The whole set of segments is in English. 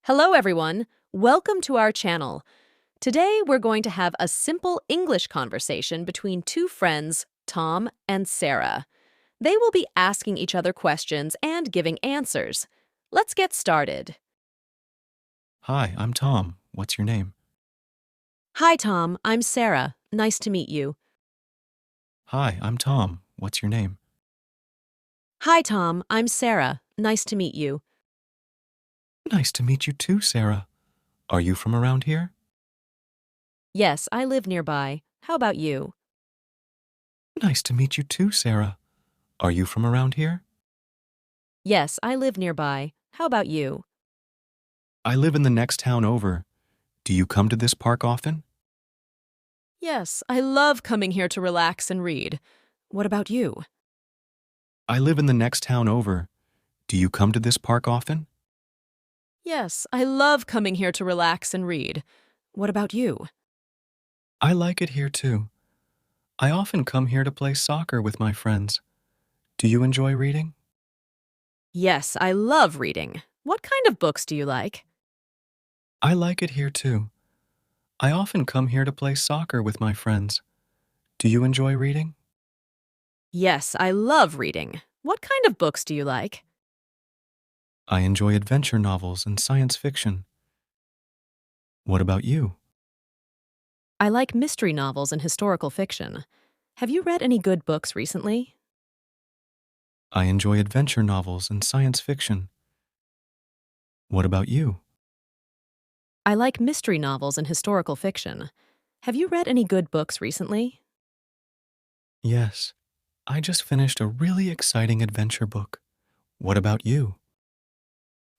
Hello, everyone. Welcome to our channel. Today, we're going to have a simple English conversation between two friends, Tom and Sarah. They will be asking each other questions and giving answers. Let's get started. Hi, I'm Tom. What's your name? Hi, Tom. I'm Sarah. Nice to meet you. Hi, I'm Tom. What's your name? Hi, Tom. I'm Sarah. Nice to meet you. Nice to meet you too, Sarah. Are you from around here? Yes, I live nearby. How about you? Nice to meet you too, Sarah. Are you from around here? Yes, I live nearby. How about you? I live in the next town over. Do you come to this park often? Yes, I love coming here to relax and read. What about you? I live in the next town over. Do you come to this park often? Yes, I love coming here to relax and read. What about you? I like it here too. I often come here to play soccer with my friends. Do you enjoy reading? Yes, I love reading. What kind of books do you like? I like it here too. I often come here to play soccer with my friends. Do you enjoy reading? Yes, I love reading. What kind of books do you like? I enjoy adventure novels and science fiction. What about you? I like mystery novels and historical fiction. Have you read any good books recently? I enjoy adventure novels and science fiction. What about you? I like mystery novels and historical fiction. Have you read any good books recently? Yes, I just finished a really exciting adventure book. What about you?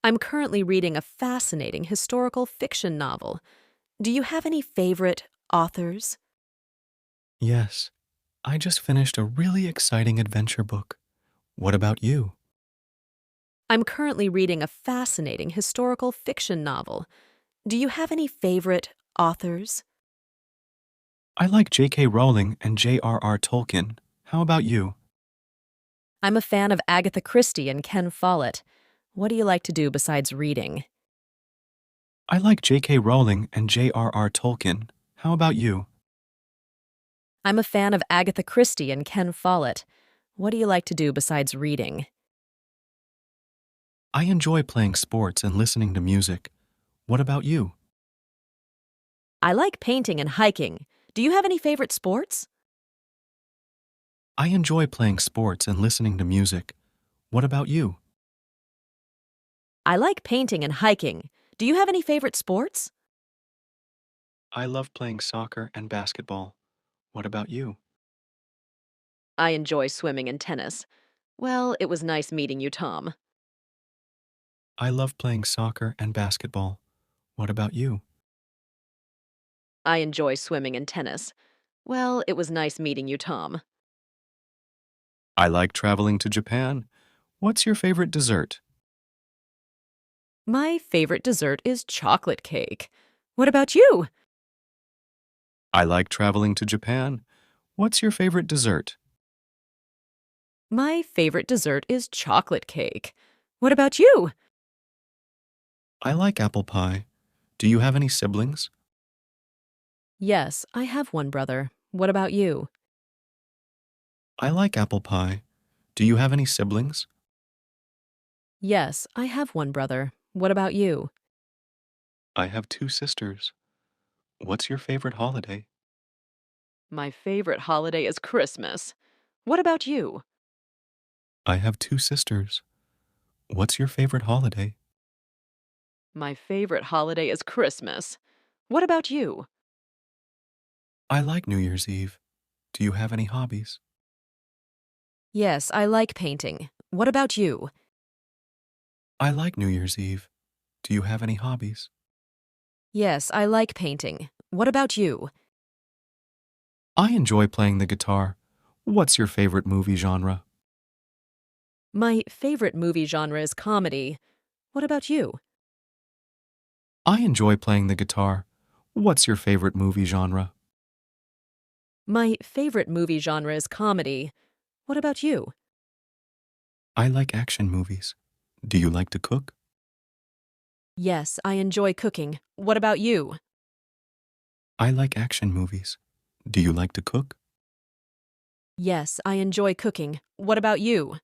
I'm currently reading a fascinating historical fiction novel. Do you have any favorite authors? Yes, I just finished a really exciting adventure book. What about you? I'm currently reading a fascinating historical fiction novel. Do you have any favorite authors? I like J.K. Rowling and J.R.R. Tolkien. How about you? I'm a fan of Agatha Christie and Ken Follett. What do you like to do besides reading? I like J.K. Rowling and J.R.R. Tolkien. How about you? I'm a fan of Agatha Christie and Ken Follett. What do you like to do besides reading? I enjoy playing sports and listening to music. What about you? I like painting and hiking. Do you have any favorite sports? I enjoy playing sports and listening to music. What about you? I like painting and hiking. Do you have any favorite sports? I love playing soccer and basketball. What about you? I enjoy swimming and tennis. Well, it was nice meeting you, Tom. I love playing soccer and basketball. What about you? I enjoy swimming and tennis. Well, it was nice meeting you, Tom. I like traveling to Japan. What's your favorite dessert? My favorite dessert is chocolate cake. What about you? I like traveling to Japan. What's your favorite dessert? My favorite dessert is chocolate cake. What about you? I like apple pie. Do you have any siblings? Yes, I have one brother. What about you? I like apple pie. Do you have any siblings? Yes, I have one brother. What about you? I have two sisters. What's your favorite holiday? My favorite holiday is Christmas. What about you? I have two sisters. What's your favorite holiday? My favorite holiday is Christmas. What about you? I like New Year's Eve. Do you have any hobbies? Yes, I like painting. What about you? I like New Year's Eve. Do you have any hobbies? Yes, I like painting. What about you? I enjoy playing the guitar. What's your favorite movie genre? My favorite movie genre is comedy. What about you? I enjoy playing the guitar. What's your favorite movie genre? My favorite movie genre is comedy. What about you? I like action movies. Do you like to cook? Yes, I enjoy cooking. What about you? I like action movies. Do you like to cook? Yes, I enjoy cooking. What about you?